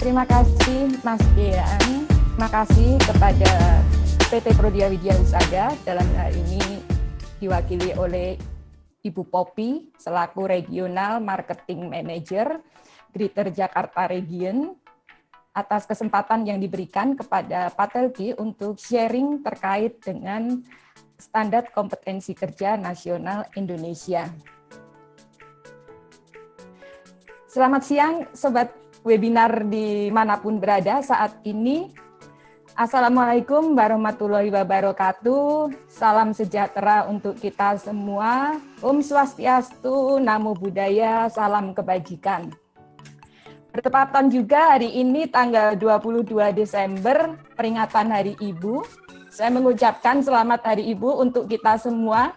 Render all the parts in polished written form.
Terima kasih Mas Dean, terima kasih kepada PT Prodia Widya Husada dalam hal ini diwakili oleh Ibu Poppy selaku Regional Marketing Manager Greater Jakarta Region atas kesempatan yang diberikan kepada Patelki untuk sharing terkait dengan Standar Kompetensi Kerja Nasional Indonesia. Selamat siang Sobat Webinar dimanapun berada saat ini. Assalamualaikum warahmatullahi wabarakatuh. Salam sejahtera untuk kita semua. Om Swastiastu, Namo Buddhaya, salam kebajikan. Bertepatan juga hari ini tanggal 22 Desember, peringatan Hari Ibu. Saya mengucapkan selamat Hari Ibu untuk kita semua,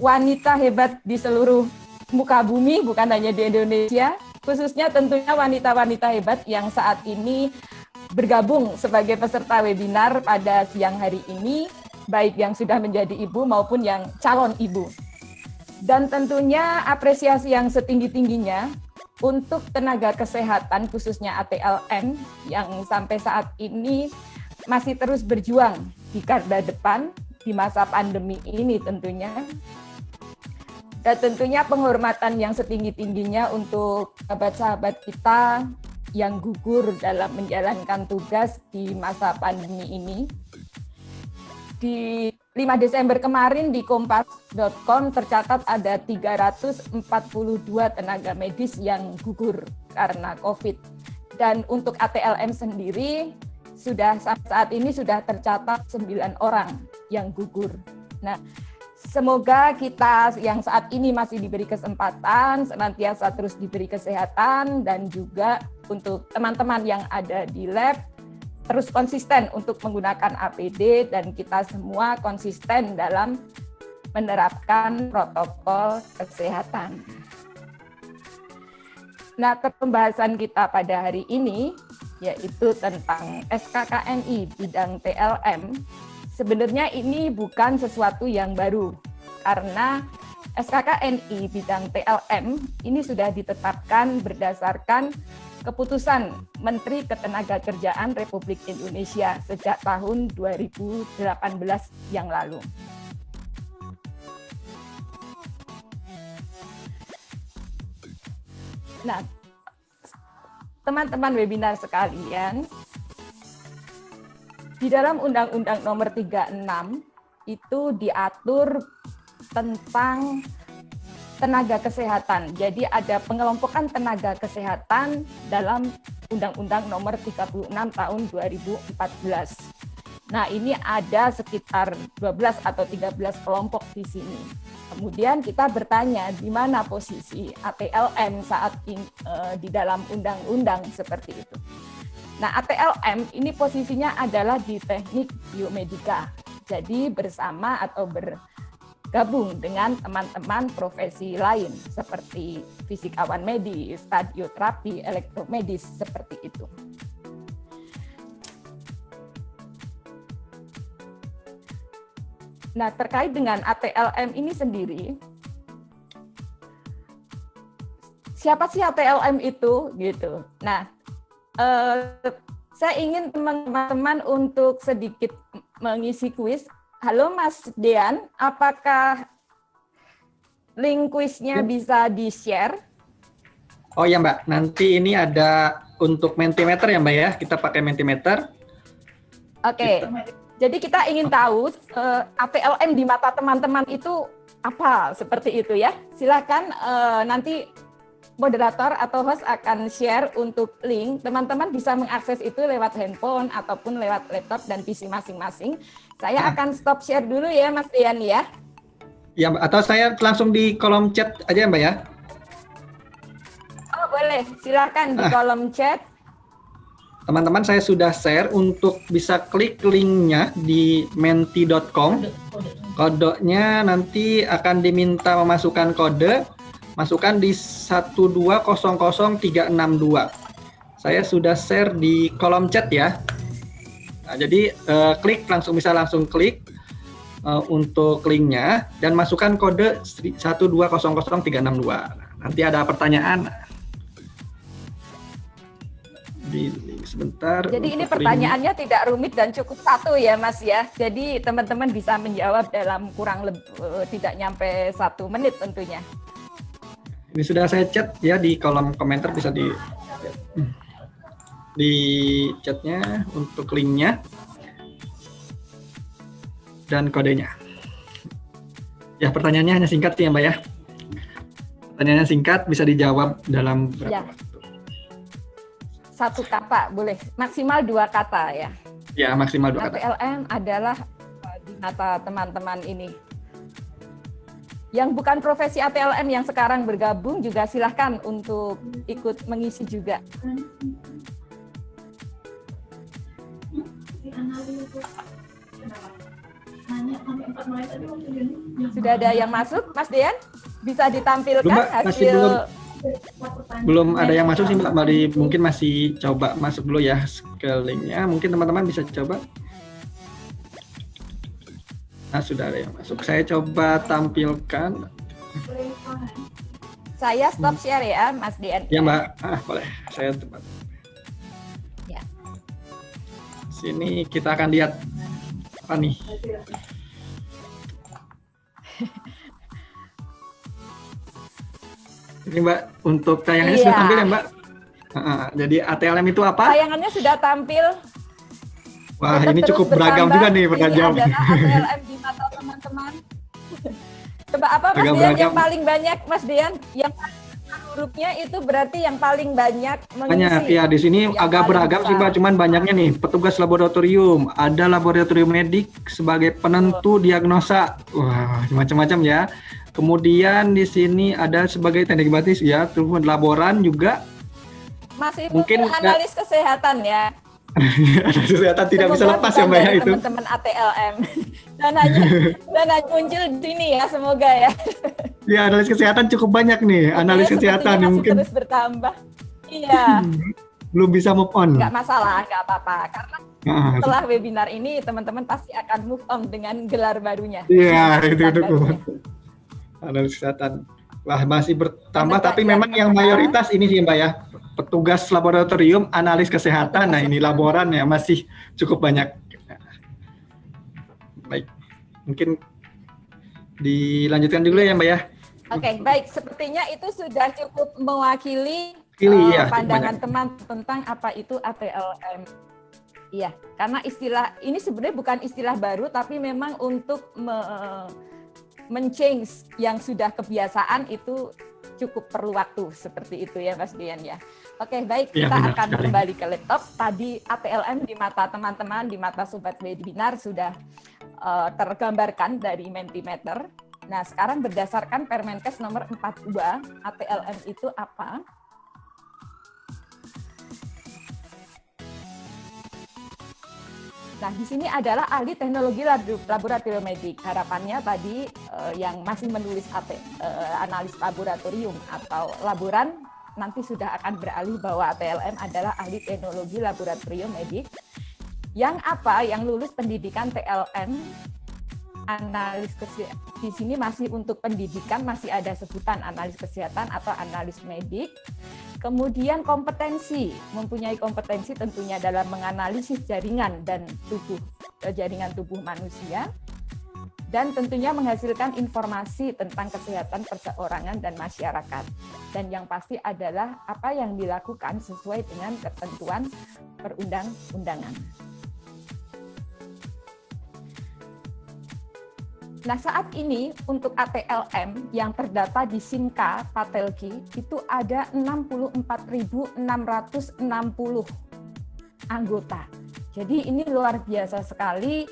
wanita hebat di seluruh muka bumi, bukan hanya di Indonesia, khususnya tentunya wanita-wanita hebat yang saat ini bergabung sebagai peserta webinar pada siang hari ini, baik yang sudah menjadi ibu maupun yang calon ibu. Dan tentunya apresiasi yang setinggi-tingginya untuk tenaga kesehatan khususnya ATLM yang sampai saat ini masih terus berjuang di garda depan di masa pandemi ini tentunya. Dan tentunya penghormatan yang setinggi-tingginya untuk sahabat-sahabat kita yang gugur dalam menjalankan tugas di masa pandemi ini. Di 5 Desember kemarin di kompas.com tercatat ada 342 tenaga medis yang gugur karena COVID. Dan untuk ATLM sendiri, saat ini sudah tercatat 9 orang yang gugur. Nah, semoga kita yang saat ini masih diberi kesempatan, senantiasa terus diberi kesehatan, dan juga untuk teman-teman yang ada di lab, terus konsisten untuk menggunakan APD, dan kita semua konsisten dalam menerapkan protokol kesehatan. Nah, pembahasan kita pada hari ini yaitu tentang SKKNI bidang TLM. Sebenarnya ini bukan sesuatu yang baru, karena SKKNI bidang TLM ini sudah ditetapkan berdasarkan keputusan Menteri Ketenagakerjaan Republik Indonesia sejak tahun 2018 yang lalu. Nah, teman-teman webinar sekalian, di dalam Undang-Undang Nomor 36 itu diatur tentang tenaga kesehatan. Jadi ada pengelompokan tenaga kesehatan dalam Undang-Undang Nomor 36 tahun 2014. Nah, ini ada sekitar 12 atau 13 kelompok di sini. Kemudian kita bertanya di mana posisi ATLM saat ini di dalam undang-undang seperti itu. Nah, ATLM ini posisinya adalah di teknik biomedika. Jadi bersama atau bergabung dengan teman-teman profesi lain seperti fisikawan medis, radioterapi, elektromedis, seperti itu. Nah, terkait dengan ATLM ini sendiri, siapa sih ATLM itu? Gitu. Nah, saya ingin teman-teman untuk sedikit mengisi kuis. Halo Mas Dean, apakah link kuisnya bisa di-share? Oh ya Mbak, nanti ini ada untuk Mentimeter ya Mbak ya, kita pakai Mentimeter. Oke, jadi kita ingin tahu ATLM di mata teman-teman itu apa, seperti itu ya. Silakan nanti moderator atau host akan share untuk link. Teman-teman bisa mengakses itu lewat handphone ataupun lewat laptop dan PC masing-masing. Saya akan stop share dulu ya Mas Dean ya. Ya, atau saya langsung di kolom chat aja Mbak ya. Oh boleh, silakan di kolom chat. Teman-teman, saya sudah share untuk bisa klik linknya di menti.com. Kodenya nanti akan diminta memasukkan kode. Masukkan di 1200362. Saya sudah share di kolom chat ya. Nah, jadi bisa langsung klik untuk linknya dan masukkan kode 1200362. Nanti ada pertanyaan Pilih sebentar. Jadi ini untuk pertanyaannya tidak rumit dan cukup satu ya Mas ya. Jadi teman-teman bisa menjawab dalam kurang lebih tidak nyampe 1 menit tentunya. Ini sudah saya chat ya di kolom komentar, bisa di chatnya untuk linknya dan kodenya. Ya, pertanyaannya hanya singkat sih ya Mbak ya. Pertanyaannya singkat, bisa dijawab dalam berapa Ya. waktu? 1 kata boleh, maksimal 2 kata ya. Ya, maksimal 2 kata. ATLM adalah di mata teman-teman ini. Yang bukan profesi ATLM yang sekarang bergabung juga silahkan untuk ikut mengisi juga. Sudah ada yang masuk, Mas Dian? Bisa ditampilkan Belum, Mbak. Masih hasil Belum ada yang masuk sih Mbak Mari, mungkin masih coba masuk dulu ya ke linknya. Mungkin teman-teman bisa coba. Nah, sudah ada yang masuk. Saya coba tampilkan. Saya stop share ya, Mas Dian. Ya Mbak, boleh. Saya tempat. Ya. Sini kita akan lihat apa nih. Ini Mbak, untuk tayangannya sudah tampil ya Mbak? Jadi ATLM itu apa? Tayangannya sudah tampil. Wah, Tetap ini terus cukup beragam bertambah. juga nih pertanyaan. Ini adalah ATLM di mata teman-teman. Coba apa Mas Beragam, Dian beragam. yang paling banyak, Mas Dian? Yang hurufnya itu berarti yang paling banyak mengisi. Banyak ya, di sini Yang agak paling beragam sih besar. Mbak, cuman banyaknya nih. Petugas laboratorium, ada laboratorium medik sebagai penentu diagnosa. Wah, macam-macam ya. Kemudian di sini ada sebagai teknik batis ya, terus laboran juga. Masih Mungkin mungkin analis kesehatan ya. Ada kesehatan tidak bisa Semoga lepas bukan ya Mbak ya dari itu. teman-teman ATLM. dan hanya muncul di sini ya, semoga ya. Ya, analis kesehatan cukup banyak nih, analis Oke, kesehatan sepertinya yang masih mungkin terus bertambah. Iya, belum bisa move on. nggak masalah, nggak apa-apa. Karena Nah, setelah webinar ini teman-teman pasti akan move on dengan gelar barunya. iya, itu Gelar tuh. barunya. Analis kesehatan. Wah, masih bertambah, Teman-teman tapi memang yang pertama. mayoritas ini sih Mbak ya, petugas laboratorium, analis kesehatan. Nah, ini laboran ya masih cukup banyak. Baik, mungkin dilanjutkan dulu ya Mbak ya. Oke, baik. Sepertinya itu sudah cukup mewakili Iya, pandangan cukup teman tentang apa itu ATLM. Iya, karena istilah ini sebenarnya bukan istilah baru, tapi memang untuk men-change yang sudah kebiasaan itu cukup perlu waktu, seperti itu ya Mas Dian ya. Oke, baik, Ya, kita benar akan sekali. kembali ke laptop. Tadi ATLM di mata teman-teman, di mata sobat webinar sudah tergambarkan dari Mentimeter. Nah, sekarang berdasarkan Permenkes nomor 42, ATLM itu apa? Nah, di sini adalah ahli teknologi laboratorium medik. Harapannya tadi yang masih menulis analis laboratorium atau laboran nanti sudah akan beralih bahwa ATLM adalah ahli teknologi laboratorium medik. Yang apa? Yang lulus pendidikan TLM analis kesehatan. Di sini masih untuk pendidikan masih ada sebutan analis kesehatan atau analis medik. Kemudian kompetensi, mempunyai kompetensi tentunya dalam menganalisis jaringan dan jaringan tubuh manusia, dan tentunya menghasilkan informasi tentang kesehatan perseorangan dan masyarakat. Dan yang pasti adalah apa yang dilakukan sesuai dengan ketentuan perundang-undangan. Nah, saat ini untuk ATLM yang terdata di Simka Patelki itu ada 64.660 anggota. Jadi ini luar biasa sekali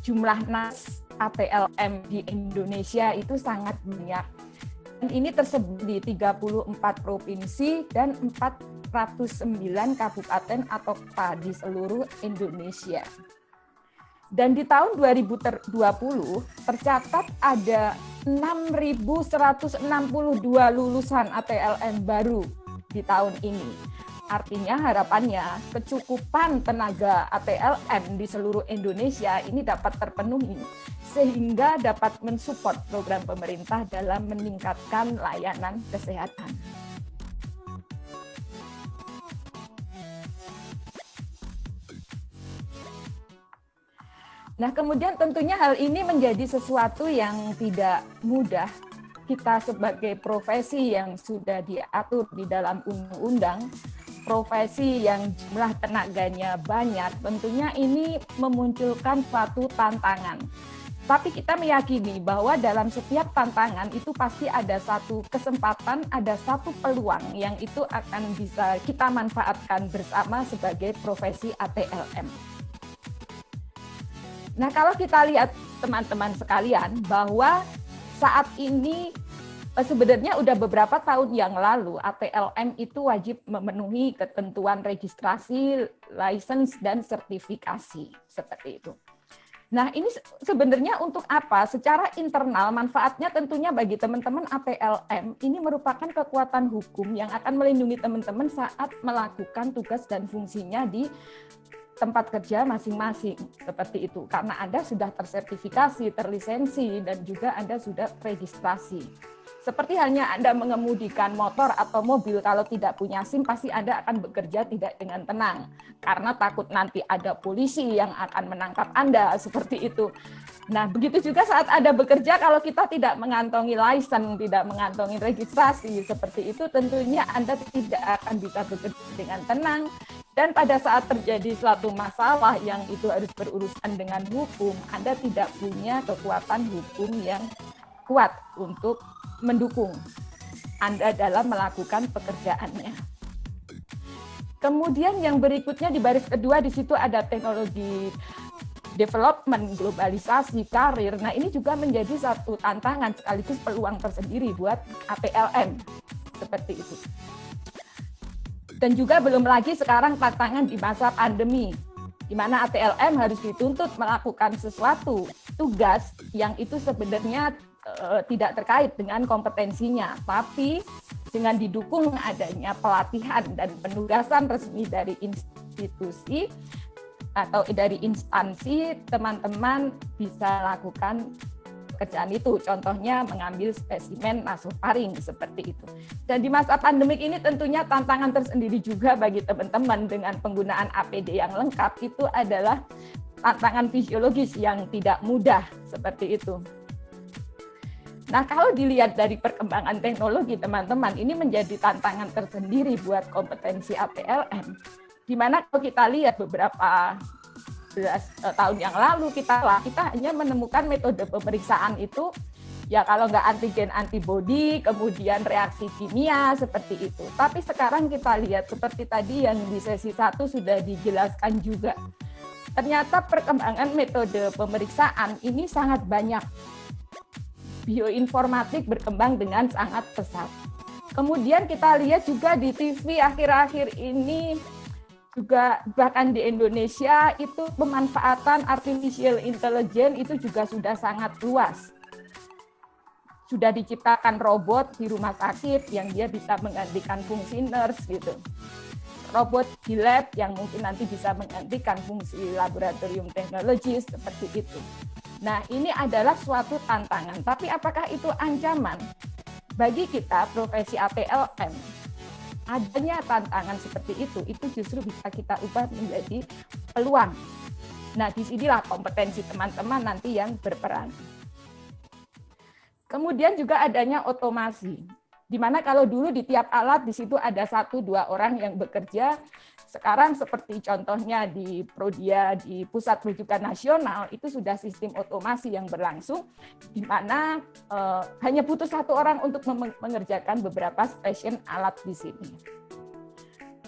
jumlah nas ATLM di Indonesia itu sangat banyak. Dan ini tersebar di 34 provinsi dan 409 kabupaten atau kota di seluruh Indonesia. Dan di tahun 2020 tercatat ada 6.162 lulusan ATLM baru di tahun ini. Artinya harapannya kecukupan tenaga ATLM di seluruh Indonesia ini dapat terpenuhi sehingga dapat mensupport program pemerintah dalam meningkatkan layanan kesehatan. Nah, kemudian tentunya hal ini menjadi sesuatu yang tidak mudah. Kita sebagai profesi yang sudah diatur di dalam undang-undang, profesi yang jumlah tenaganya banyak, tentunya ini memunculkan suatu tantangan. Tapi kita meyakini bahwa dalam setiap tantangan itu pasti ada satu kesempatan, ada satu peluang yang itu akan bisa kita manfaatkan bersama sebagai profesi ATLM. Nah, kalau kita lihat teman-teman sekalian bahwa saat ini sebenarnya udah beberapa tahun yang lalu ATLM itu wajib memenuhi ketentuan registrasi, license, dan sertifikasi seperti itu. Nah, ini sebenarnya untuk apa? Secara internal manfaatnya tentunya bagi teman-teman ATLM ini merupakan kekuatan hukum yang akan melindungi teman-teman saat melakukan tugas dan fungsinya di tempat kerja masing-masing seperti itu. Karena Anda sudah tersertifikasi, terlisensi, dan juga Anda sudah registrasi. Seperti halnya Anda mengemudikan motor atau mobil, kalau tidak punya SIM, pasti Anda akan bekerja tidak dengan tenang. Karena takut nanti ada polisi yang akan menangkap Anda, seperti itu. Nah, begitu juga saat Anda bekerja, kalau kita tidak mengantongi license, tidak mengantongi registrasi, seperti itu, tentunya Anda tidak akan bisa bekerja dengan tenang. Dan pada saat terjadi suatu masalah yang itu harus berurusan dengan hukum, Anda tidak punya kekuatan hukum yang kuat untuk mendukung Anda dalam melakukan pekerjaannya. Kemudian yang berikutnya di baris kedua di situ ada teknologi development, globalisasi, karir. Nah, ini juga menjadi satu tantangan sekaligus peluang tersendiri buat ATLM seperti itu. Dan juga belum lagi sekarang tantangan di masa pandemi, di mana ATLM harus dituntut melakukan sesuatu tugas yang itu sebenarnya tidak terkait dengan kompetensinya, tapi dengan didukung adanya pelatihan dan penugasan resmi dari institusi atau dari instansi, teman-teman bisa lakukan pekerjaan itu. Contohnya mengambil spesimen nasofaring seperti itu. Dan di masa pandemik ini tentunya tantangan tersendiri juga bagi teman-teman dengan penggunaan APD yang lengkap itu adalah tantangan fisiologis yang tidak mudah seperti itu. Nah, kalau dilihat dari perkembangan teknologi, teman-teman, ini menjadi tantangan tersendiri buat kompetensi ATLM. Di mana kalau kita lihat beberapa tahun yang lalu, kita hanya menemukan metode pemeriksaan itu, ya kalau nggak antigen antibody, kemudian reaksi kimia, seperti itu. Tapi sekarang kita lihat, seperti tadi yang di sesi 1 sudah dijelaskan juga, ternyata perkembangan metode pemeriksaan ini sangat banyak. Bioinformatik berkembang dengan sangat pesat. Kemudian kita lihat juga di TV akhir-akhir ini, juga bahkan di Indonesia itu pemanfaatan artificial intelligence itu juga sudah sangat luas. Sudah diciptakan robot di rumah sakit yang dia bisa menggantikan fungsi nurse gitu. Robot di lab yang mungkin nanti bisa menggantikan fungsi laboratorium teknologi seperti itu. Nah, ini adalah suatu tantangan. Tapi apakah itu ancaman? Bagi kita, profesi ATLM, adanya tantangan seperti itu justru bisa kita ubah menjadi peluang. Nah, disinilah kompetensi teman-teman nanti yang berperan. Kemudian juga adanya otomasi. Di mana kalau dulu di tiap alat di situ ada 1-2 orang yang bekerja, sekarang seperti contohnya di Prodia di Pusat Rujukan Nasional itu sudah sistem otomasi yang berlangsung, di mana hanya butuh 1 orang untuk mengerjakan beberapa stasiun alat di sini.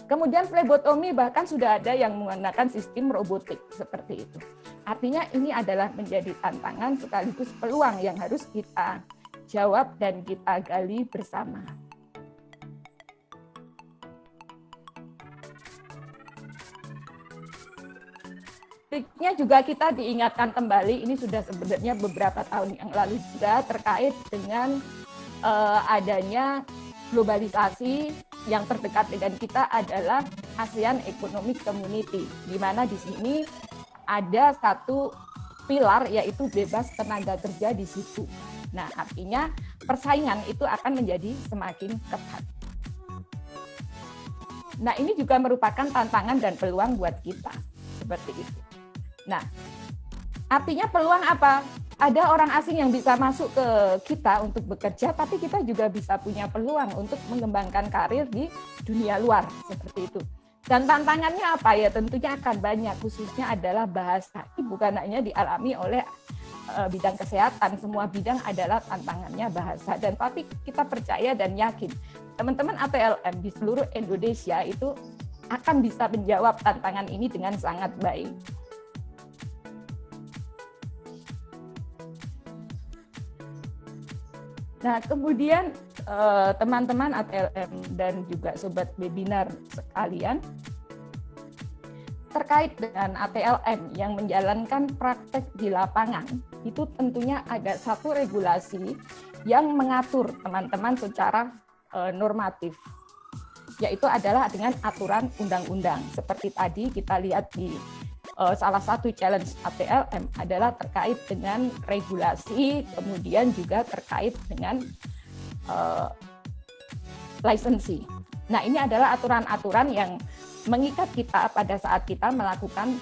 Kemudian flebotomi bahkan sudah ada yang menggunakan sistem robotik seperti itu. Artinya ini adalah menjadi tantangan sekaligus peluang yang harus kita jawab dan kita gali bersama. Berikutnya juga kita diingatkan kembali, ini sudah sebenarnya beberapa tahun yang lalu juga terkait dengan adanya globalisasi yang terdekat dengan kita adalah ASEAN Economic Community, di mana di sini ada satu pilar yaitu bebas tenaga kerja di situ. Nah, artinya persaingan itu akan menjadi semakin ketat. Nah, ini juga merupakan tantangan dan peluang buat kita, seperti itu. Nah, Artinya peluang apa? Ada orang asing yang bisa masuk ke kita untuk bekerja, tapi kita juga bisa punya peluang untuk mengembangkan karir di dunia luar, seperti itu. Dan tantangannya apa ya? Tentunya akan banyak, khususnya adalah bahasa. Bukan hanya dialami oleh bidang kesehatan, semua bidang adalah tantangannya bahasa. Dan tapi kita percaya dan yakin, teman-teman ATLM di seluruh Indonesia itu akan bisa menjawab tantangan ini dengan sangat baik. Nah, kemudian teman-teman ATLM dan juga sobat webinar sekalian, terkait dengan ATLM yang menjalankan praktek di lapangan, itu tentunya ada satu regulasi yang mengatur teman-teman secara normatif, yaitu adalah dengan aturan undang-undang. Seperti tadi kita lihat di salah satu challenge ATLM adalah terkait dengan regulasi, kemudian juga terkait dengan lisensi. Nah, ini adalah aturan-aturan yang mengikat kita pada saat kita melakukan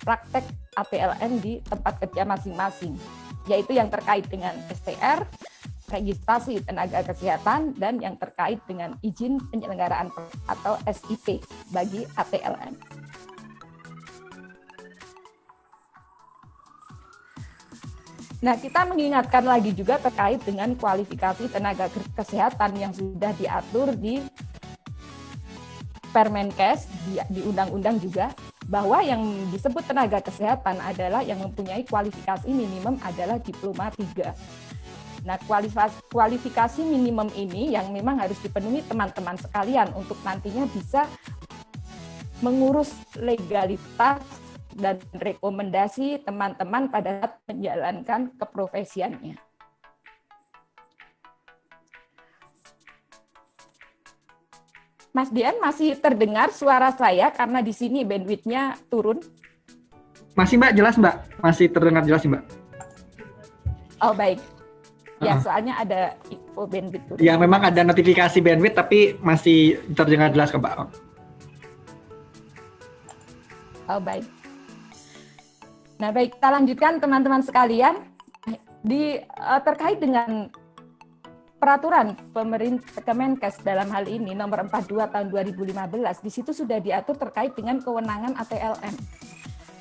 praktek ATLM di tempat kerja masing-masing, yaitu yang terkait dengan STR, registrasi tenaga kesehatan, dan yang terkait dengan izin penyelenggaraan atau SIP bagi ATLM. Nah, kita mengingatkan lagi juga terkait dengan kualifikasi tenaga kesehatan yang sudah diatur di Permenkes, di undang-undang juga, bahwa yang disebut tenaga kesehatan adalah yang mempunyai kualifikasi minimum adalah diploma 3. Nah, kualifikasi minimum ini yang memang harus dipenuhi teman-teman sekalian untuk nantinya bisa mengurus legalitas dan rekomendasi teman-teman pada saat menjalankan keprofesiannya. Mas Dian, masih terdengar suara saya karena di sini bandwidth-nya turun? Masih Mbak, jelas Mbak. Masih terdengar jelas Mbak. Oh baik. Ya, soalnya ada info bandwidth turun. Ya, memang ada notifikasi bandwidth tapi masih terdengar jelas Mbak. Oh baik. Nah baik, kita lanjutkan teman-teman sekalian. Terkait dengan peraturan pemerintah Kemenkes dalam hal ini nomor 42 tahun 2015, di situ sudah diatur terkait dengan kewenangan ATLM.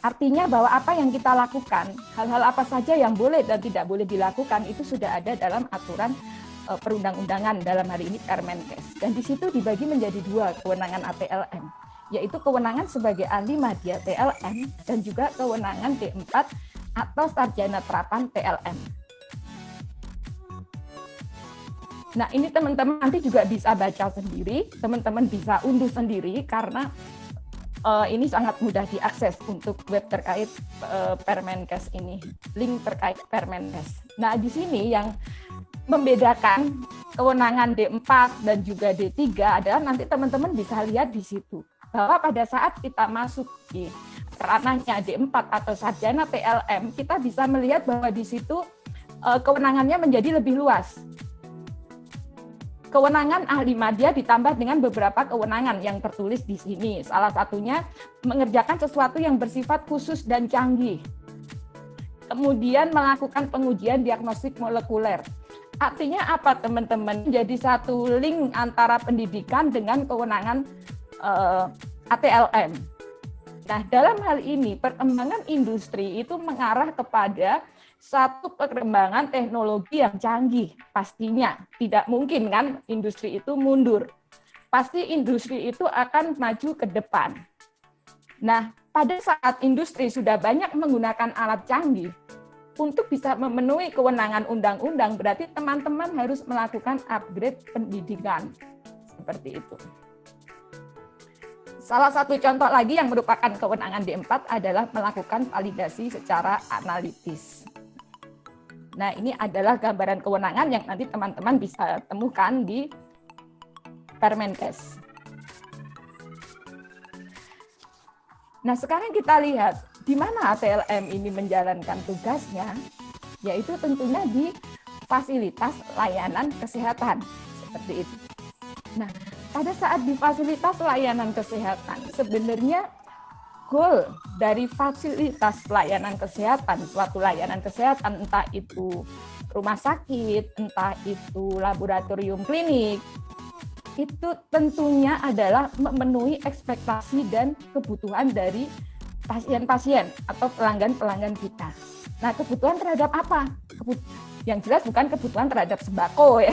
Artinya bahwa apa yang kita lakukan, hal-hal apa saja yang boleh dan tidak boleh dilakukan itu sudah ada dalam aturan perundang-undangan, dalam hari ini Permenkes. Dan di situ dibagi menjadi dua kewenangan ATLM, yaitu kewenangan sebagai ahli madya TLM dan juga kewenangan D4 atau sarjana terapan TLM. Nah, ini teman-teman nanti juga bisa baca sendiri, teman-teman bisa unduh sendiri karena ini sangat mudah diakses untuk web terkait Permenkes ini, link terkait Permenkes. Nah, di sini yang membedakan kewenangan D4 dan juga D3 adalah nanti teman-teman bisa lihat di situ, bahwa pada saat kita masuk di ranahnya D4 atau sarjana TLM, kita bisa melihat bahwa di situ kewenangannya menjadi lebih luas. Kewenangan ahli madya ditambah dengan beberapa kewenangan yang tertulis di sini. Salah satunya mengerjakan sesuatu yang bersifat khusus dan canggih. Kemudian melakukan pengujian diagnostik molekuler. Artinya apa teman-teman? Jadi satu link antara pendidikan dengan kewenangan ATLM. Nah, dalam hal ini perkembangan industri itu mengarah kepada satu perkembangan teknologi yang canggih. Pastinya tidak mungkin kan industri itu mundur. Pasti industri itu akan maju ke depan. Nah, pada saat industri sudah banyak menggunakan alat canggih, untuk bisa memenuhi kewenangan undang-undang berarti teman-teman harus melakukan upgrade pendidikan. Seperti itu. Salah satu contoh lagi yang merupakan kewenangan D4 adalah melakukan validasi secara analitis. Nah, ini adalah gambaran kewenangan yang nanti teman-teman bisa temukan di Permenkes. Nah, sekarang kita lihat di mana ATLM ini menjalankan tugasnya, yaitu tentunya di fasilitas layanan kesehatan, seperti itu. Nah, pada saat di fasilitas layanan kesehatan, sebenarnya goal dari fasilitas pelayanan kesehatan, suatu layanan kesehatan, entah itu rumah sakit, entah itu laboratorium klinik, itu tentunya adalah memenuhi ekspektasi dan kebutuhan dari pasien-pasien atau pelanggan-pelanggan kita. Nah, kebutuhan terhadap apa? Yang jelas bukan kebutuhan terhadap sembako ya.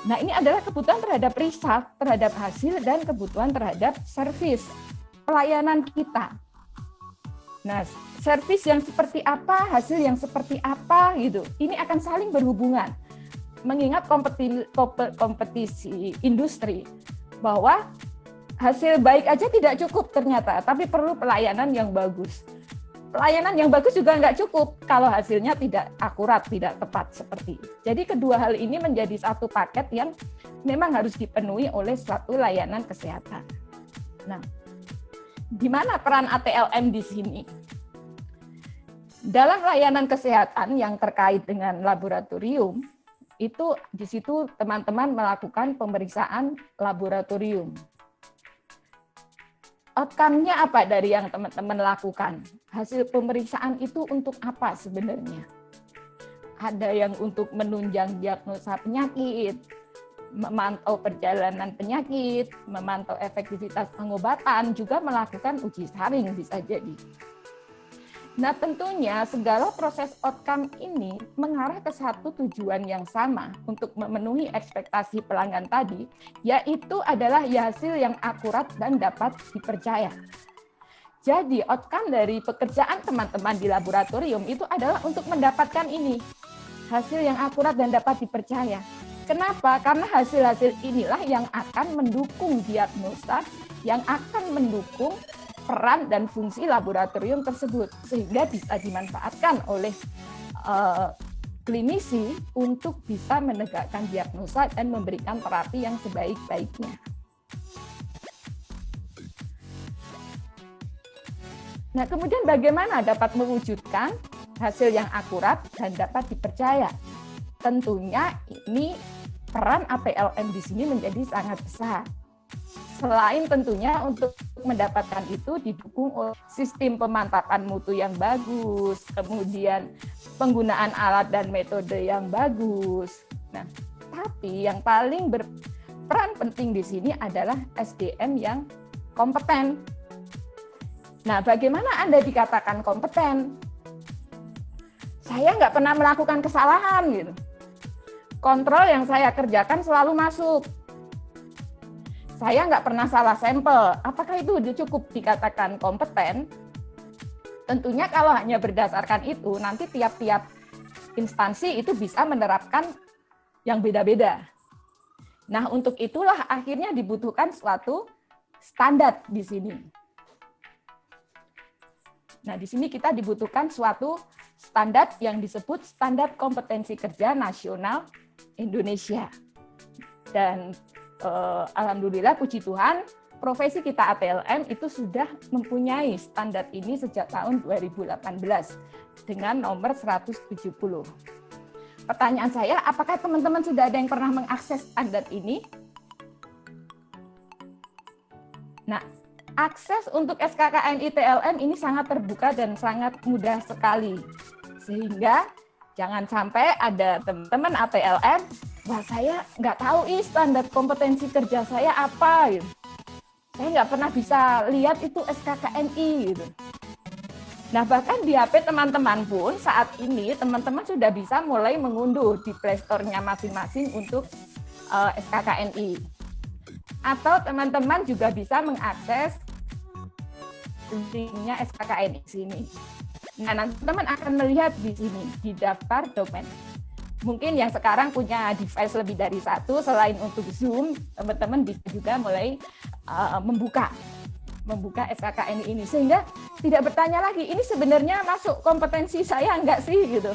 Nah, ini adalah kebutuhan terhadap riset, terhadap hasil, dan kebutuhan terhadap servis pelayanan kita. Nah, servis yang seperti apa, hasil yang seperti apa gitu. Ini akan saling berhubungan. Mengingat kompetisi industri bahwa hasil baik aja tidak cukup ternyata, tapi perlu pelayanan yang bagus. Pelayanan yang bagus juga nggak cukup kalau hasilnya tidak akurat, tidak tepat seperti itu. Jadi kedua hal ini menjadi satu paket yang memang harus dipenuhi oleh suatu layanan kesehatan. Nah, di mana peran ATLM di sini? Dalam layanan kesehatan yang terkait dengan laboratorium, itu di situ teman-teman melakukan pemeriksaan laboratorium. Outcome-nya apa dari yang teman-teman lakukan? Hasil pemeriksaan itu untuk apa sebenarnya? Ada yang untuk menunjang diagnosa penyakit, memantau perjalanan penyakit, memantau efektivitas pengobatan, juga melakukan uji saring bisa jadi. Nah, tentunya segala proses outcome ini mengarah ke satu tujuan yang sama untuk memenuhi ekspektasi pelanggan tadi, yaitu adalah hasil yang akurat dan dapat dipercaya. Jadi, outcome dari pekerjaan teman-teman di laboratorium itu adalah untuk mendapatkan ini, hasil yang akurat dan dapat dipercaya. Kenapa? Karena hasil-hasil inilah yang akan mendukung diagnosa, yang akan mendukung peran dan fungsi laboratorium tersebut, sehingga bisa dimanfaatkan oleh klinisi untuk bisa menegakkan diagnosa dan memberikan terapi yang sebaik-baiknya. Nah, kemudian bagaimana dapat mewujudkan hasil yang akurat dan dapat dipercaya? Tentunya ini peran APLM di sini menjadi sangat besar. Selain tentunya untuk mendapatkan itu didukung oleh sistem pemantapan mutu yang bagus, kemudian penggunaan alat dan metode yang bagus. Nah, tapi yang paling berperan penting di sini adalah SDM yang kompeten. Nah, bagaimana Anda dikatakan kompeten? Saya nggak pernah melakukan kesalahan gitu. Kontrol yang saya kerjakan selalu masuk. Saya nggak pernah salah sampel. Apakah itu cukup dikatakan kompeten? Tentunya kalau hanya berdasarkan itu, nanti tiap-tiap instansi itu bisa menerapkan yang beda-beda. Nah, untuk itulah akhirnya dibutuhkan suatu standar di sini. Nah, di sini kita dibutuhkan suatu standar yang disebut Standar Kompetensi Kerja Nasional Indonesia. Dan alhamdulillah, puji Tuhan, profesi kita ATLM itu sudah mempunyai standar ini sejak tahun 2018 dengan nomor 170. Pertanyaan saya, apakah teman-teman sudah ada yang pernah mengakses standar ini? Nah, akses untuk SKKN ITLM ini sangat terbuka dan sangat mudah sekali. Sehingga jangan sampai ada teman-teman ATLM, wah saya nggak tahu standar kompetensi kerja saya apa. Gitu. Saya nggak pernah bisa lihat itu SKKNI. Gitu. Nah, bahkan di HP teman-teman pun saat ini teman-teman sudah bisa mulai mengunduh di Play Store-nya masing-masing untuk SKKNI. Atau teman-teman juga bisa mengakses linknya SKKNI di sini. Nah, nanti teman akan melihat di sini, di daftar domain. Mungkin yang sekarang punya device lebih dari satu, selain untuk Zoom, teman-teman bisa juga mulai membuka SKKNI ini. Sehingga tidak bertanya lagi, ini sebenarnya masuk kompetensi saya enggak sih? Gitu.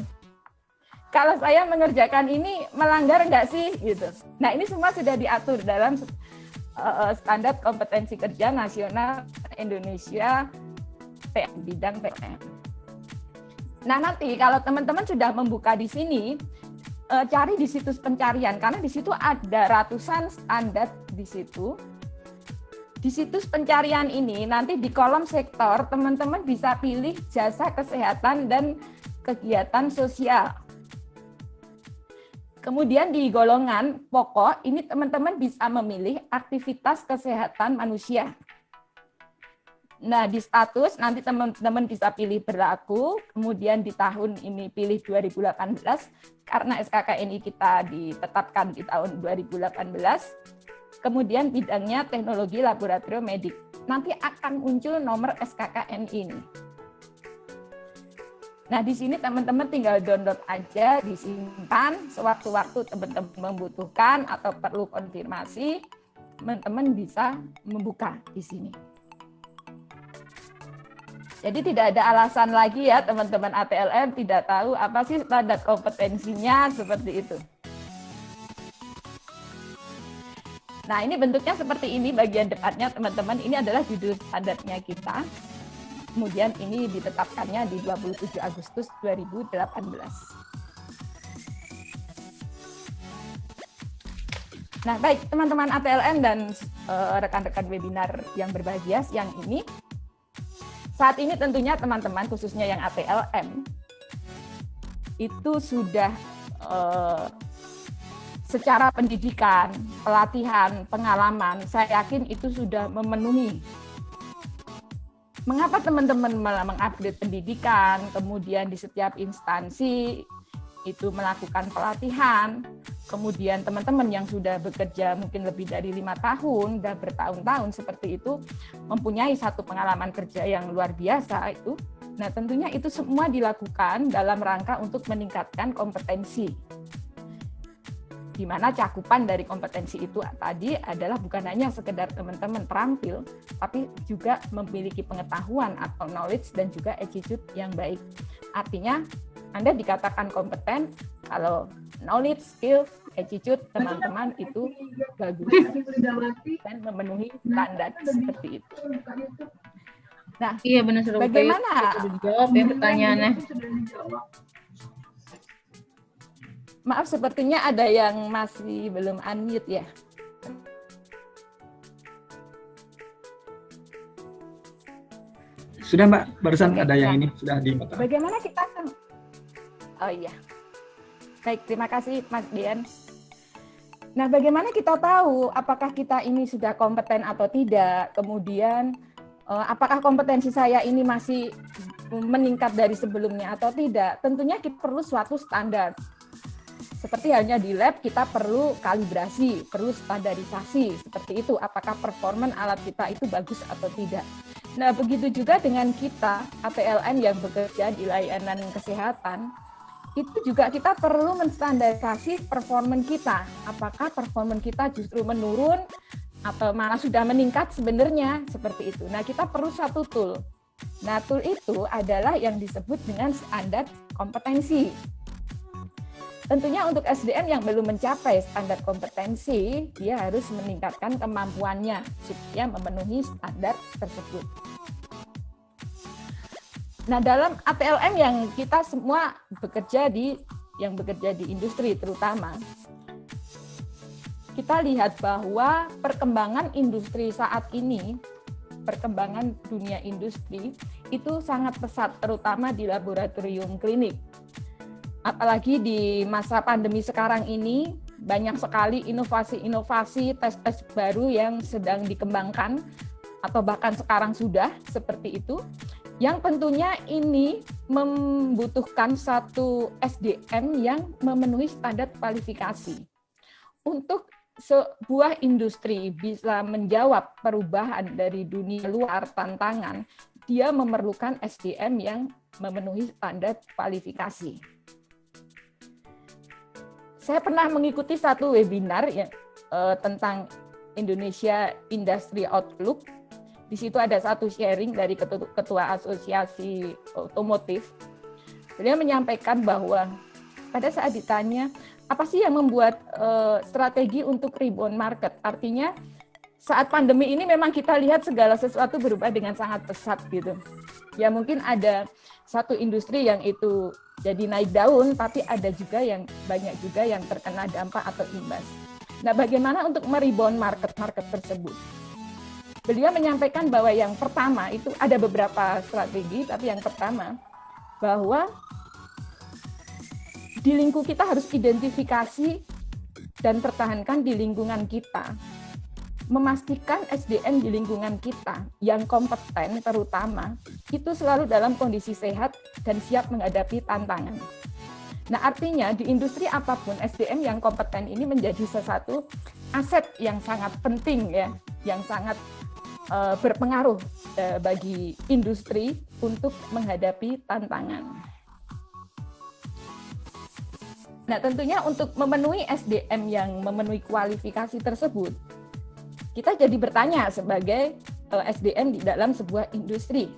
Kalau saya mengerjakan ini, melanggar enggak sih? Gitu. Nah, ini semua sudah diatur dalam Standar Kompetensi Kerja Nasional Indonesia bidang PTM. Nah, nanti kalau teman-teman sudah membuka di sini, cari di situs pencarian, karena di situ ada ratusan standar di situ. Di situs pencarian ini, nanti di kolom sektor, teman-teman bisa pilih jasa kesehatan dan kegiatan sosial. Kemudian di golongan pokok, ini teman-teman bisa memilih aktivitas kesehatan manusia. Nah, di status, nanti teman-teman bisa pilih berlaku, kemudian di tahun ini pilih 2018, karena SKKNI kita ditetapkan di tahun 2018. Kemudian bidangnya teknologi laboratorium medik. Nanti akan muncul nomor SKKNI ini. Nah, di sini teman-teman tinggal download aja, disimpan, sewaktu-waktu teman-teman membutuhkan atau perlu konfirmasi, teman-teman bisa membuka di sini. Jadi tidak ada alasan lagi ya teman-teman ATLM tidak tahu apa sih standar kompetensinya, seperti itu. Nah, ini bentuknya seperti ini, bagian depannya teman-teman, ini adalah judul standarnya kita. Kemudian ini ditetapkannya di 27 Agustus 2018. Nah, baik teman-teman ATLN dan rekan-rekan webinar yang berbahagia siang ini, saat ini tentunya teman-teman khususnya yang ATLM itu sudah secara pendidikan, pelatihan, pengalaman, saya yakin itu sudah memenuhi. Mengapa teman-teman mengupdate pendidikan, kemudian di setiap instansi itu melakukan pelatihan, kemudian teman-teman yang sudah bekerja mungkin lebih dari 5 tahun, dan bertahun-tahun seperti itu, mempunyai satu pengalaman kerja yang luar biasa itu. Nah, tentunya itu semua dilakukan dalam rangka untuk meningkatkan kompetensi. Di mana cakupan dari kompetensi itu tadi adalah bukan hanya sekedar teman-teman terampil, tapi juga memiliki pengetahuan atau knowledge dan juga attitude yang baik. Artinya, Anda dikatakan kompeten kalau knowledge, skill, attitude teman-teman itu bagus dan memenuhi standar seperti itu. Nah, iya benar, bagaimana? Sudah dijawab ya pertanyaannya. Maaf, sepertinya ada yang masih belum unmute ya. Sudah Mbak, barusan ada yang ini sudah di mata. Bagaimana kita? Oh iya. Baik, terima kasih Mas Dian. Nah, bagaimana kita tahu apakah kita ini sudah kompeten atau tidak? Kemudian apakah kompetensi saya ini masih meningkat dari sebelumnya atau tidak? Tentunya kita perlu suatu standar. Seperti halnya di lab, kita perlu kalibrasi, perlu standarisasi, seperti itu. Apakah performan alat kita itu bagus atau tidak. Nah, begitu juga dengan kita, ATLN yang bekerja di layanan kesehatan, itu juga kita perlu menstandarisasi performan kita. Apakah performan kita justru menurun, atau malah sudah meningkat sebenarnya, seperti itu. Nah, kita perlu satu tool. Nah, tool itu adalah yang disebut dengan standar kompetensi. Tentunya untuk SDM yang belum mencapai standar kompetensi, dia harus meningkatkan kemampuannya supaya memenuhi standar tersebut. Nah, dalam ATLM yang kita semua bekerja di industri terutama, kita lihat bahwa perkembangan industri saat ini, perkembangan dunia industri itu sangat pesat, terutama di laboratorium klinik. Apalagi di masa pandemi sekarang ini, banyak sekali inovasi-inovasi, tes-tes baru yang sedang dikembangkan, atau bahkan sekarang sudah seperti itu, yang tentunya ini membutuhkan satu SDM yang memenuhi standar kualifikasi. Untuk sebuah industri bisa menjawab perubahan dari dunia luar tantangan, dia memerlukan SDM yang memenuhi standar kualifikasi. Saya pernah mengikuti satu webinar ya, tentang Indonesia Industry Outlook. Di situ ada satu sharing dari Ketua Asosiasi Otomotif. Beliau menyampaikan bahwa pada saat ditanya, apa sih yang membuat strategi untuk rebound market? Artinya saat pandemi ini memang kita lihat segala sesuatu berubah dengan sangat pesat gitu. Ya mungkin ada satu industri yang itu jadi naik daun, tapi ada juga yang banyak juga yang terkena dampak atau imbas. Nah, bagaimana untuk merebound market tersebut? beliau menyampaikan bahwa yang pertama itu ada beberapa strategi, tapi yang pertama bahwa di lingkup kita harus identifikasi dan pertahankan di lingkungan kita. Memastikan SDM di lingkungan kita yang kompeten terutama itu selalu dalam kondisi sehat dan siap menghadapi tantangan. Nah, artinya di industri apapun SDM yang kompeten ini menjadi sesuatu aset yang sangat penting ya, yang sangat berpengaruh bagi industri untuk menghadapi tantangan. Nah, tentunya untuk memenuhi SDM yang memenuhi kualifikasi tersebut, kita jadi bertanya sebagai SDM di dalam sebuah industri.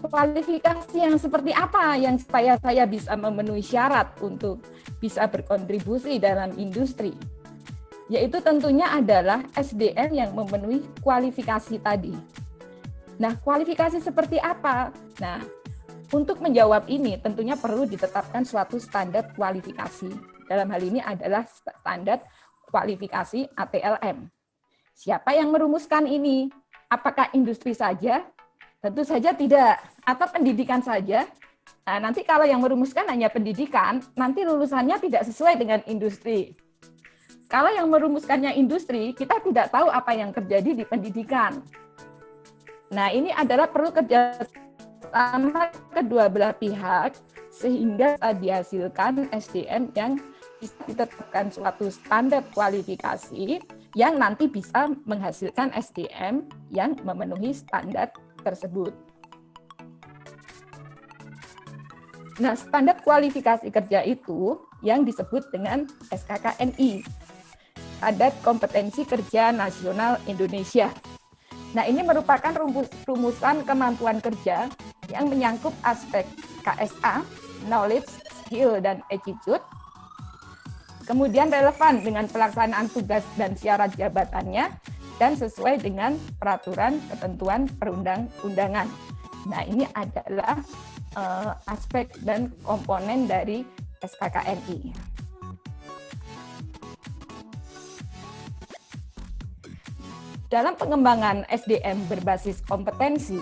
Kualifikasi yang seperti apa yang supaya saya bisa memenuhi syarat untuk bisa berkontribusi dalam industri? Yaitu tentunya adalah SDM yang memenuhi kualifikasi tadi. Nah, kualifikasi seperti apa? Nah, untuk menjawab ini tentunya perlu ditetapkan suatu standar kualifikasi. Dalam hal ini adalah standar kualifikasi ATLM. Siapa yang merumuskan ini? Apakah industri saja? Tentu saja tidak. Atau pendidikan saja? Nah, nanti kalau yang merumuskan hanya pendidikan, nanti lulusannya tidak sesuai dengan industri. Kalau yang merumuskannya industri, kita tidak tahu apa yang terjadi di pendidikan. Nah, ini adalah perlu kerjasama kedua belah pihak sehingga dihasilkan SDM yang bisa ditetapkan suatu standar kualifikasi yang nanti bisa menghasilkan SDM yang memenuhi standar tersebut. Nah, standar kualifikasi kerja itu yang disebut dengan SKKNI. Standar Kompetensi Kerja Nasional Indonesia. Nah, ini merupakan rumusan kemampuan kerja yang menyangkut aspek KSA, knowledge, skill, dan attitude, kemudian relevan dengan pelaksanaan tugas dan syarat jabatannya, dan sesuai dengan peraturan ketentuan perundang-undangan. Nah, ini adalah aspek dan komponen dari SKKNI. Dalam pengembangan SDM berbasis kompetensi,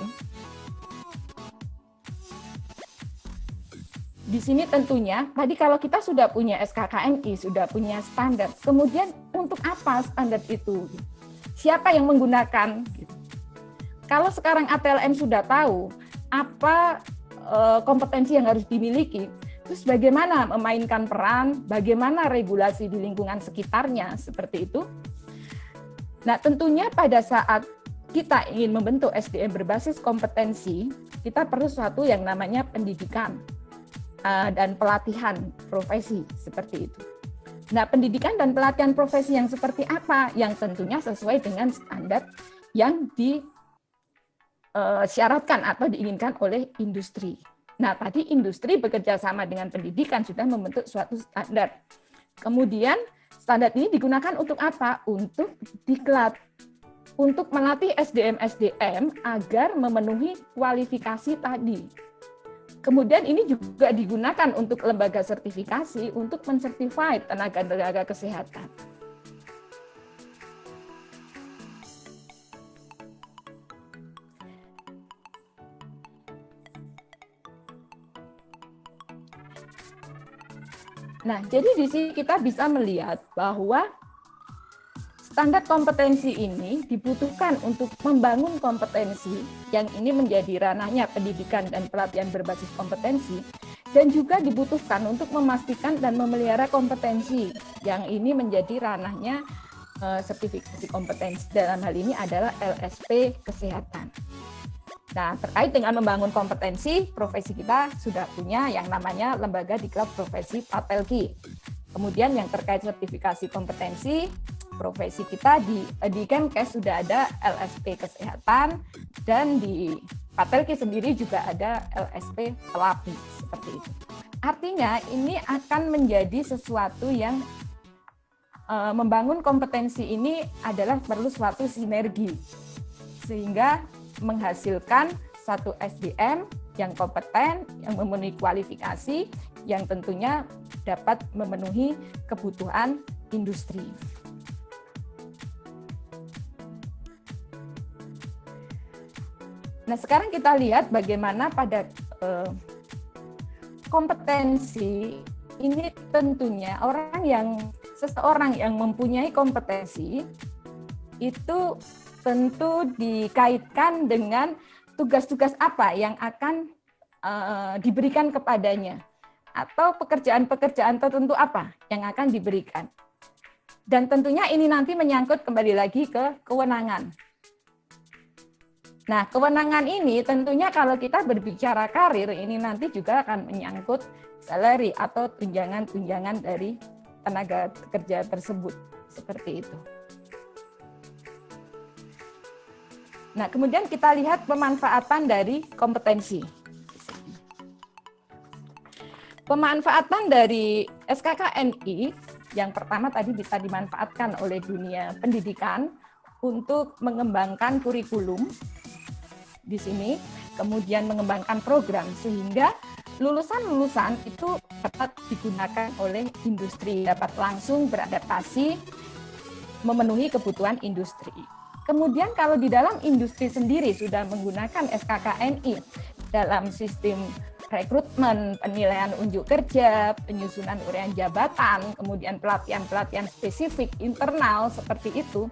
di sini tentunya, tadi kalau kita sudah punya SKKNI, sudah punya standar, kemudian untuk apa standar itu? Siapa yang menggunakan? Kalau sekarang ATLM sudah tahu apa kompetensi yang harus dimiliki, terus bagaimana memainkan peran, bagaimana regulasi di lingkungan sekitarnya, seperti itu. Nah, tentunya pada saat kita ingin membentuk SDM berbasis kompetensi, kita perlu sesuatu yang namanya pendidikan dan pelatihan profesi, seperti itu. Nah, pendidikan dan pelatihan profesi yang seperti apa? Yang tentunya sesuai dengan standar yang disyaratkan atau diinginkan oleh industri. Nah, tadi industri bekerja sama dengan pendidikan sudah membentuk suatu standar. Kemudian standar ini digunakan untuk apa? Untuk diklat, untuk melatih SDM-SDM agar memenuhi kualifikasi tadi. Kemudian ini juga digunakan untuk lembaga sertifikasi untuk mensertify tenaga-tenaga kesehatan. Nah, jadi di sini kita bisa melihat bahwa standar kompetensi ini dibutuhkan untuk membangun kompetensi yang ini menjadi ranahnya pendidikan dan pelatihan berbasis kompetensi, dan juga dibutuhkan untuk memastikan dan memelihara kompetensi yang ini menjadi ranahnya sertifikasi kompetensi. Dalam hal ini adalah LSP Kesehatan. Nah, terkait dengan membangun kompetensi, profesi kita sudah punya yang namanya Lembaga Diklat Profesi Patelki. Kemudian yang terkait sertifikasi kompetensi, profesi kita di Kemkes sudah ada LSP Kesehatan, dan di Patelki sendiri juga ada LSP Pelapis, seperti itu. Artinya ini akan menjadi sesuatu yang membangun kompetensi ini adalah perlu suatu sinergi, sehingga menghasilkan satu SDM yang kompeten, yang memenuhi kualifikasi, yang tentunya dapat memenuhi kebutuhan industri. Nah, sekarang kita lihat bagaimana pada kompetensi ini tentunya seseorang yang mempunyai kompetensi itu tentu dikaitkan dengan tugas-tugas apa yang akan diberikan kepadanya atau pekerjaan-pekerjaan tertentu apa yang akan diberikan. Dan tentunya ini nanti menyangkut kembali lagi ke kewenangan. Nah, kewenangan ini tentunya kalau kita berbicara karir, ini nanti juga akan menyangkut salary atau tunjangan-tunjangan dari tenaga kerja tersebut. Seperti itu. Nah, kemudian kita lihat pemanfaatan dari kompetensi. Pemanfaatan dari SKKNI, yang pertama tadi bisa dimanfaatkan oleh dunia pendidikan untuk mengembangkan kurikulum di sini, kemudian mengembangkan program sehingga lulusan-lulusan itu dapat digunakan oleh industri, dapat langsung beradaptasi memenuhi kebutuhan industri. Kemudian kalau di dalam industri sendiri sudah menggunakan SKKNI dalam sistem rekrutmen, penilaian unjuk kerja, penyusunan uraian jabatan, kemudian pelatihan-pelatihan spesifik internal seperti itu.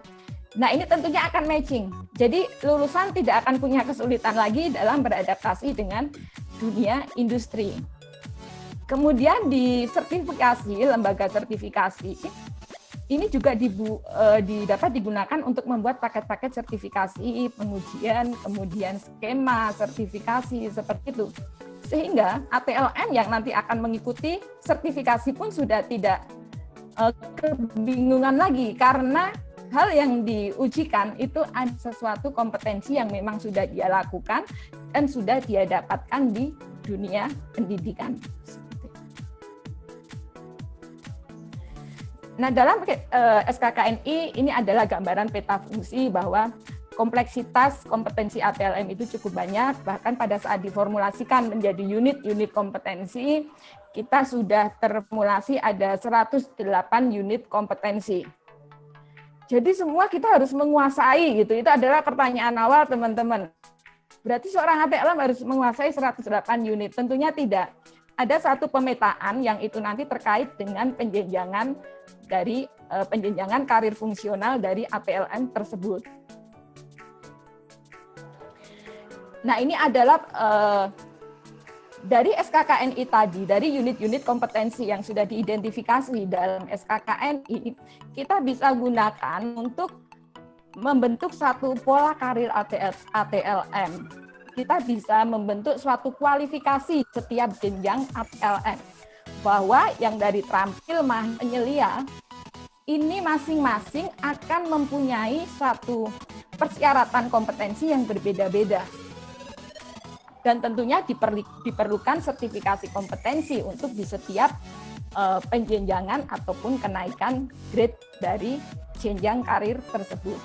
Nah, ini tentunya akan matching. Jadi lulusan tidak akan punya kesulitan lagi dalam beradaptasi dengan dunia industri. Kemudian di sertifikasi, lembaga sertifikasi, ini juga dapat digunakan untuk membuat paket-paket sertifikasi, pengujian, kemudian skema sertifikasi, seperti itu. Sehingga ATLM yang nanti akan mengikuti sertifikasi pun sudah tidak kebingungan lagi, karena hal yang diujikan itu ada sesuatu kompetensi yang memang sudah dia lakukan dan sudah dia dapatkan di dunia pendidikan. Nah, dalam SKKNI ini adalah gambaran peta fungsi bahwa kompleksitas kompetensi ATLM itu cukup banyak, bahkan pada saat diformulasikan menjadi unit-unit kompetensi, kita sudah terformulasi ada 108 unit kompetensi. Jadi semua kita harus menguasai gitu. Itu adalah pertanyaan awal teman-teman. Berarti seorang ATLM harus menguasai 108 unit. Tentunya tidak. Ada satu pemetaan yang itu nanti terkait dengan penjenjangan dari penjenjangan karir fungsional dari ATLM tersebut. Nah, ini adalah dari SKKNI tadi, dari unit-unit kompetensi yang sudah diidentifikasi dalam SKKNI, kita bisa gunakan untuk membentuk satu pola karir ATLM. Kita bisa membentuk suatu kualifikasi setiap jenjang ATLM. Bahwa yang dari terampil, mahir, penyelia, ini masing-masing akan mempunyai satu persyaratan kompetensi yang berbeda-beda. Dan tentunya diperlukan sertifikasi kompetensi untuk di setiap penjenjangan ataupun kenaikan grade dari jenjang karir tersebut.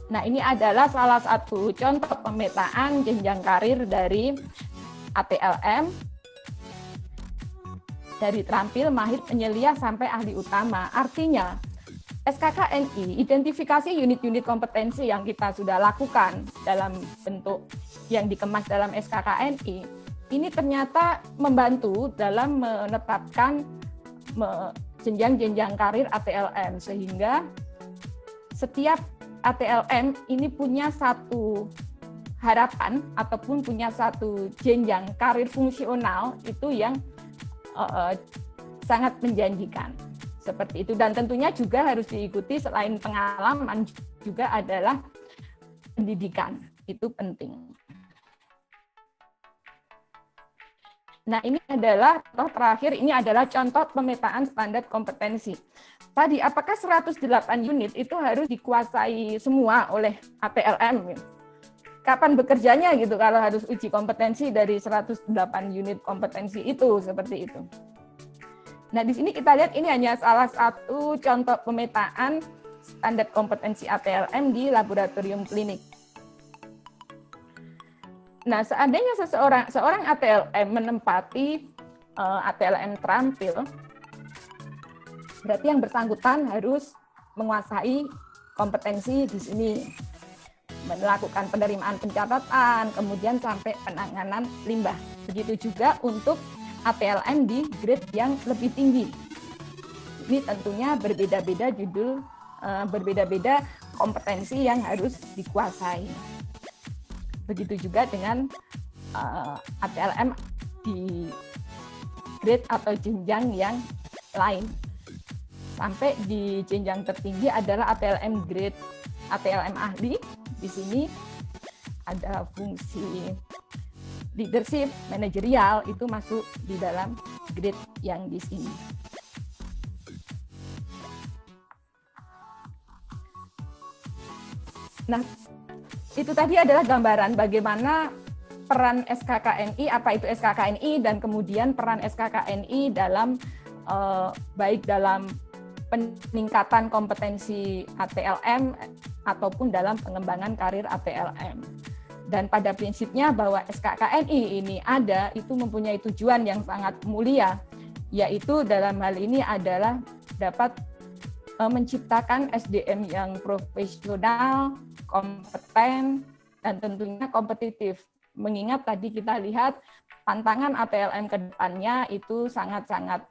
Nah, ini adalah salah satu contoh pemetaan jenjang karir dari ATLM, dari terampil, mahir, penyelia, sampai ahli utama. Artinya, SKKNI, identifikasi unit-unit kompetensi yang kita sudah lakukan dalam bentuk yang dikemas dalam SKKNI, ini ternyata membantu dalam menetapkan jenjang-jenjang karir ATLM, sehingga setiap ATLM ini punya satu harapan ataupun punya satu jenjang karir fungsional itu yang sangat menjanjikan. Seperti itu, dan tentunya juga harus diikuti selain pengalaman juga adalah pendidikan, itu penting. Nah, ini adalah contoh terakhir, ini adalah contoh pemetaan standar kompetensi. Tadi, apakah 108 unit itu harus dikuasai semua oleh ATLM? Kapan bekerjanya gitu kalau harus uji kompetensi dari 108 unit kompetensi itu, seperti itu. Nah, di sini kita lihat ini hanya salah satu contoh pemetaan standar kompetensi ATLM di laboratorium klinik. Nah, seandainya seorang ATLM menempati ATLM terampil, berarti yang bersangkutan harus menguasai kompetensi di sini, melakukan penerimaan pencatatan, kemudian sampai penanganan limbah. Begitu juga untuk APLM di grade yang lebih tinggi. Ini tentunya berbeda-beda judul, berbeda-beda kompetensi yang harus dikuasai. Begitu juga dengan APLM di grade atau jenjang yang lain. Sampai di jenjang tertinggi adalah APLM grade, APLM ahli. Di sini ada fungsi leadership, manajerial, itu masuk di dalam grade yang di sini. Nah, itu tadi adalah gambaran bagaimana peran SKKNI, apa itu SKKNI, dan kemudian peran SKKNI dalam baik dalam peningkatan kompetensi APLM ataupun dalam pengembangan karir APLM. Dan pada prinsipnya bahwa SKKNI ini ada, itu mempunyai tujuan yang sangat mulia, yaitu dalam hal ini adalah dapat menciptakan SDM yang profesional, kompeten, dan tentunya kompetitif. Mengingat tadi kita lihat tantangan APLM ke depannya itu sangat-sangat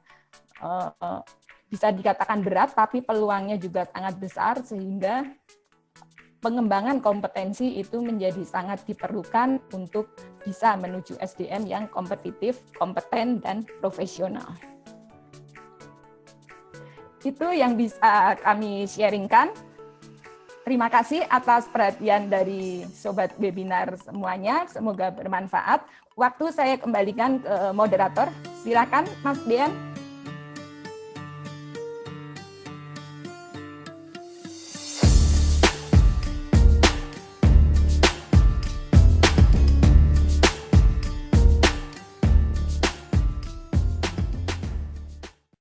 bisa dikatakan berat, tapi peluangnya juga sangat besar, sehingga pengembangan kompetensi itu menjadi sangat diperlukan untuk bisa menuju SDM yang kompetitif, kompeten, dan profesional. Itu yang bisa kami sharingkan. Terima kasih atas perhatian dari Sobat Webinar semuanya, semoga bermanfaat. Waktu saya kembalikan ke moderator. Silakan Mas Dian.